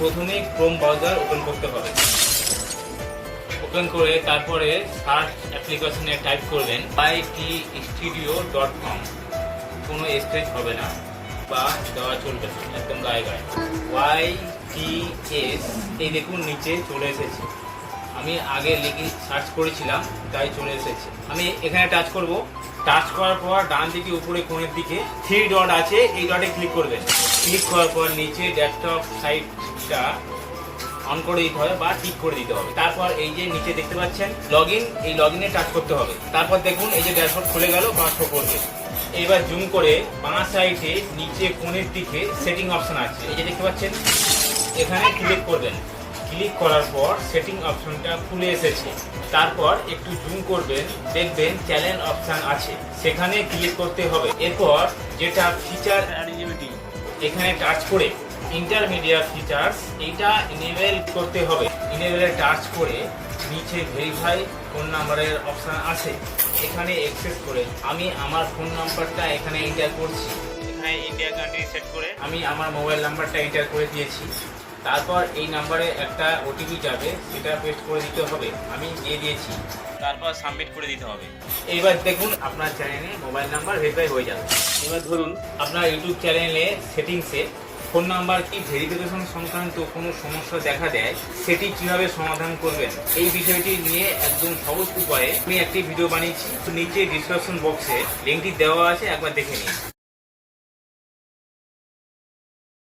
প্রথমে Chrome browser open করতে হবে। ওপেন করে তারপরে সার্চ অ্যাপ্লিকেশনে টাইপ করবেন ytstudio.com। কোনো স্পেস হবে না বা দেওয়া চলবে না, একদম গায়ে গায়ে YTS। এই দেখুন নিচে চলে এসেছে, আমি আগে লিখে সার্চ করেছিলাম তাই চলে এসেছে। আমি এখানে টাচ করব। টাচ করার পর ডান দিকে উপরে কোণের দিকে 3 ডট আছে, এই ডটে ক্লিক করবেন। ক্লিক করার পর নিচে ডেস্কটপ সাইটটা অন করে দিতে হবে বা টিক করে দিতে হবে। তারপর এই যে নিচে দেখতে পাচ্ছেন লগইন, এই লগইনে টাচ করতে হবে। তারপর দেখুন এই যে ড্যাশবোর্ড খুলে গেল বা শো করবে। এবার জুম করে বাঁ সাইডে নিচে কোণের দিকে সেটিং অপশন আছে, এই যে দেখতে পাচ্ছেন, এখানে ক্লিক করবেন। ক্লিক করার পর সেটিং অপশনটা খুলে এসেছে। তারপর একটু জুম করবেন, দেখবেন চ্যানেল অপশন আছে, সেখানে ক্লিক করতে হবে। এরপর যেটা ফিচার এলিজিবিলিটি, এখানে টাচ করে ইন্টারমিডিয়েট ফিচার্স এইটা ইনেবল করতে হবে। ইনেবলে টাচ করে নিচে ভেরিফাই ফোন নাম্বারের অপশন আছে, এখানে অ্যাক্সেস করে আমি আমার ফোন নাম্বারটা এখানে এন্টার করছি। এখানে ইন্ডিয়া কান্ট্রি সেট করে আমি আমার মোবাইল নাম্বারটা এন্টার করে দিয়েছি। তারপর এই নাম্বারে একটা ওটিপি যাবে, সেটা পেস্ট করে দিতে হবে, আমি দিয়ে দিয়েছি। তারপর সাবমিট করে দিতে হবে। এবার দেখুন আপনার চ্যানেলে মোবাইল নাম্বার ভেরিফাই হয়ে যাবে। এবার ধরুন আপনার ইউটিউব চ্যানেলে সেটিংসে ফোন নাম্বার কি ভেরিফিকেশন সংক্রান্ত কোনো সমস্যা দেখা দেয়, সেটি কিভাবে সমাধান করবেন, এই বিষয়টি নিয়ে একদম সহজ উপায়ে আমি একটি ভিডিও বানিয়েছি। নিচে ডিসক্রিপশন বক্সে লিঙ্কটি দেওয়া আছে, একবার দেখে নিন।